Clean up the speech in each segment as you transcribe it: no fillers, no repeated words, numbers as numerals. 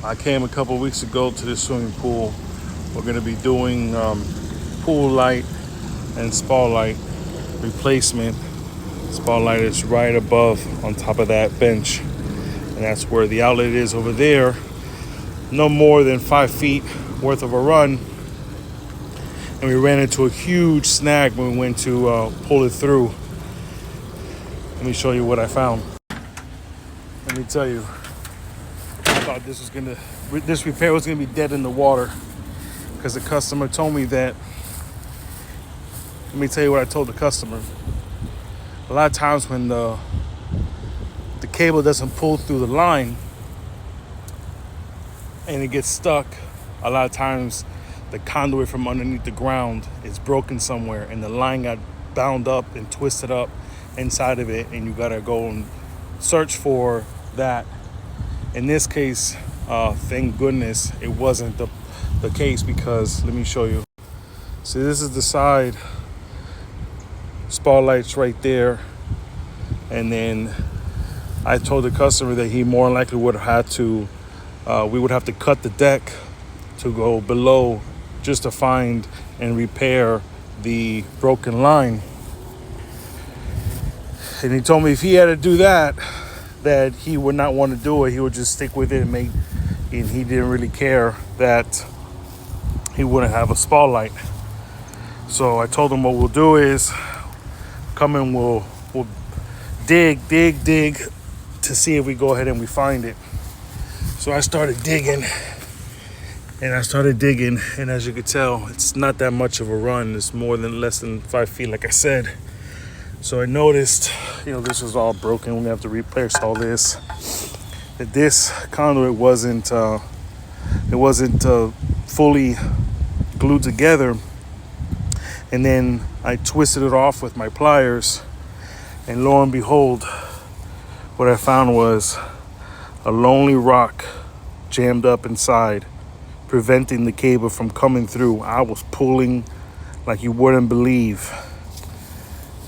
I came a couple weeks ago to the swimming pool. We're going to be doing pool light and spa light replacement. Spa light is right above on top of that bench, and that's where the outlet is over there. No more than 5 feet worth of a run, and we ran into a huge snag when we went to pull it through. Let me show you what I found. Let me tell you, I thought this repair was gonna be dead in the water, because the customer told me that. Let me tell you what I told the customer. A lot of times when the cable doesn't pull through the line and it gets stuck, a lot of times the conduit from underneath the ground is broken somewhere, and the line got bound up and twisted up inside of it, and you gotta go and search for that. In this case, thank goodness it wasn't the case, because let me show you. See, this is the side spotlights right there, and then I told the customer that he more likely would have had to we would have to cut the deck to go below just to find and repair the broken line. And he told me if he had to do that he would not want to do it. He would just stick with it and he didn't really care that he wouldn't have a spotlight. So I told him what we'll do is come and we'll dig to see if we go ahead and we find it. So I started digging, and as you could tell, it's not that much of a run. It's less than 5 feet, like I said. So I noticed, this was all broken. We have to replace all this. That this conduit wasn't fully glued together. And then I twisted it off with my pliers, and lo and behold, what I found was a lonely rock jammed up inside, preventing the cable from coming through. I was pulling like you wouldn't believe.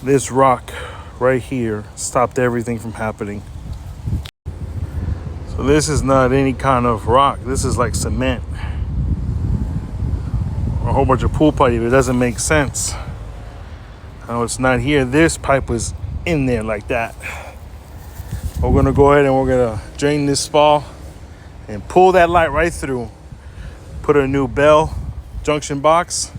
This rock right here stopped everything from happening. So this is not any kind of rock. This is like cement. A whole bunch of pool pipe. It doesn't make sense. Now it's not here. This pipe was in there like that. We're gonna go ahead and we're gonna drain this spa and pull that light right through. Put a new bell junction box.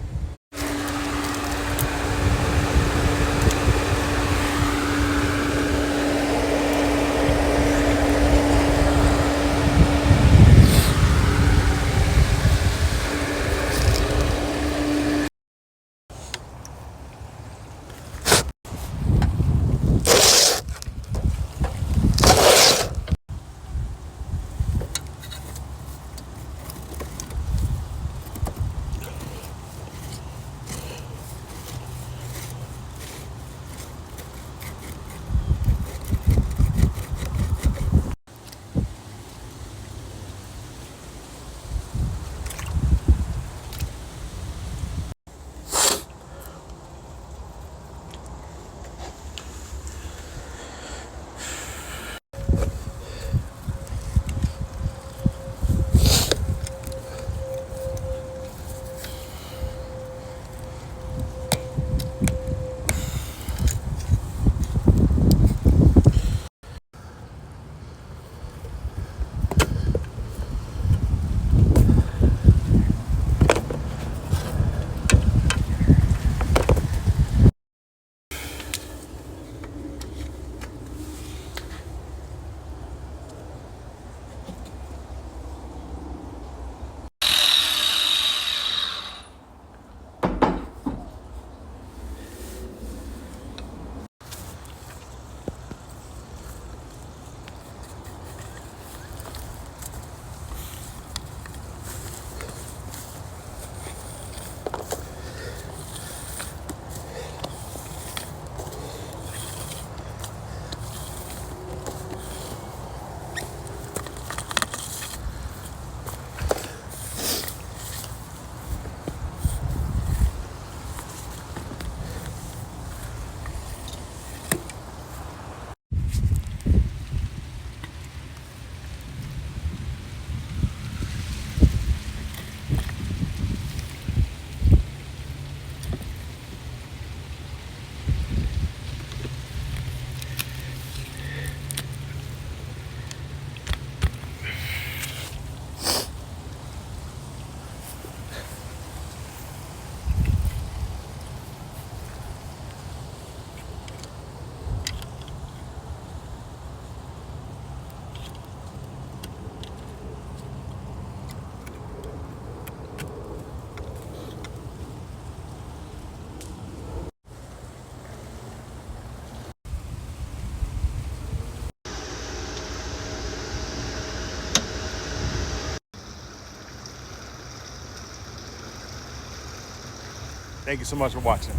Thank you so much for watching.